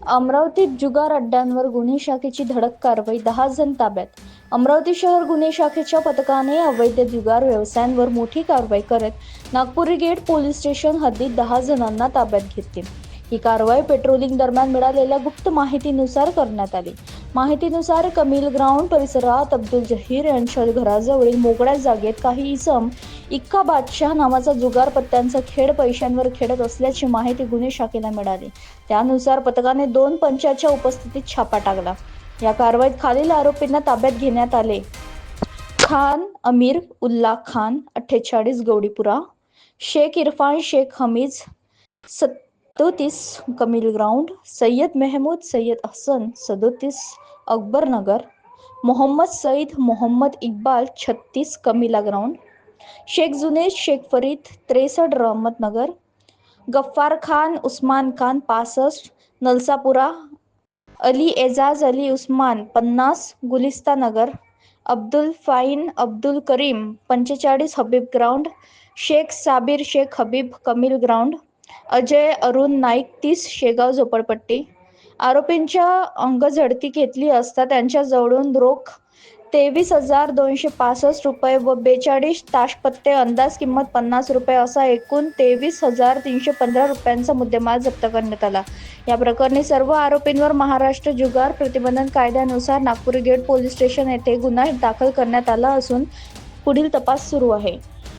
अमरावतीत जुगार अड्ड्यांवर गुन्हे शाखेची धडक कारवाई, 10 जण ताब्यात. अमरावती शहर गुन्हे शाखेच्या पथकाने अवैध जुगार व्यवसायांवर मोठी कारवाई करत नागपुरी गेट पोलीस स्टेशन हद्दीत 10 जणांना ताब्यात घेतले. ही कारवाई पेट्रोलिंग दरम्यान मिळालेल्या गुप्त माहितीनुसार करण्यात आली. माहितीनुसार कमिल ग्राउंड परिसरात अब्दुल जहीर यांच्या घराजवळील मोकळ्या जागेत काही इसम इक्का बादशाह नावाचा जुगार पत्त्यांचा खेळ पैशांवर खेळत असल्याची माहिती गुन्हे शाखेला मिळाली. त्यानुसार पथकाने 2 पंचाच्या उपस्थितीत छापा टाकला. या कारवाईत खालील आरोपींना ताब्यात घेण्यात आले. खान अमीर उल्ला Khan 48 गौडीपुरा, Shaikh Irfan Shaikh Hamid 37 Camille ground, Syed Mahmood Syed Hasan 37 Akbar Nagar, Mohammed Saeed Mohammed Iqbal 36 कमिला ground, Shaikh Junaid Shaikh Farid 63 रहमत नगर, गफ्फार खान उस्मान खान 65 नलसापुरा, अली एजाज अली उस्मान 50 गुलिस्ता नगर, Abdul fine Abdul Karim 45 Habib ground, Shaikh Sabir Shaikh Habib Camille ground, Ajay Arun Naik 30 Shegaon झोपडपट्टी. आरोपींच्या अंगझडती घेतली असता त्यांच्याजवळून रोख 23,265 रुपये व 42 ताशपत्ते अंदाज किंमत 50 रुपये असा एकूण 23,315 रुपयांचा मुद्देमाल जप्त करण्यात आला. या प्रकरणी सर्व आरोपींवर महाराष्ट्र जुगार प्रतिबंधन कायद्यानुसार नागपुरी गेट पोलीस स्टेशन येथे गुन्हा दाखल करण्यात आला असून पुढील तपास सुरू आहे.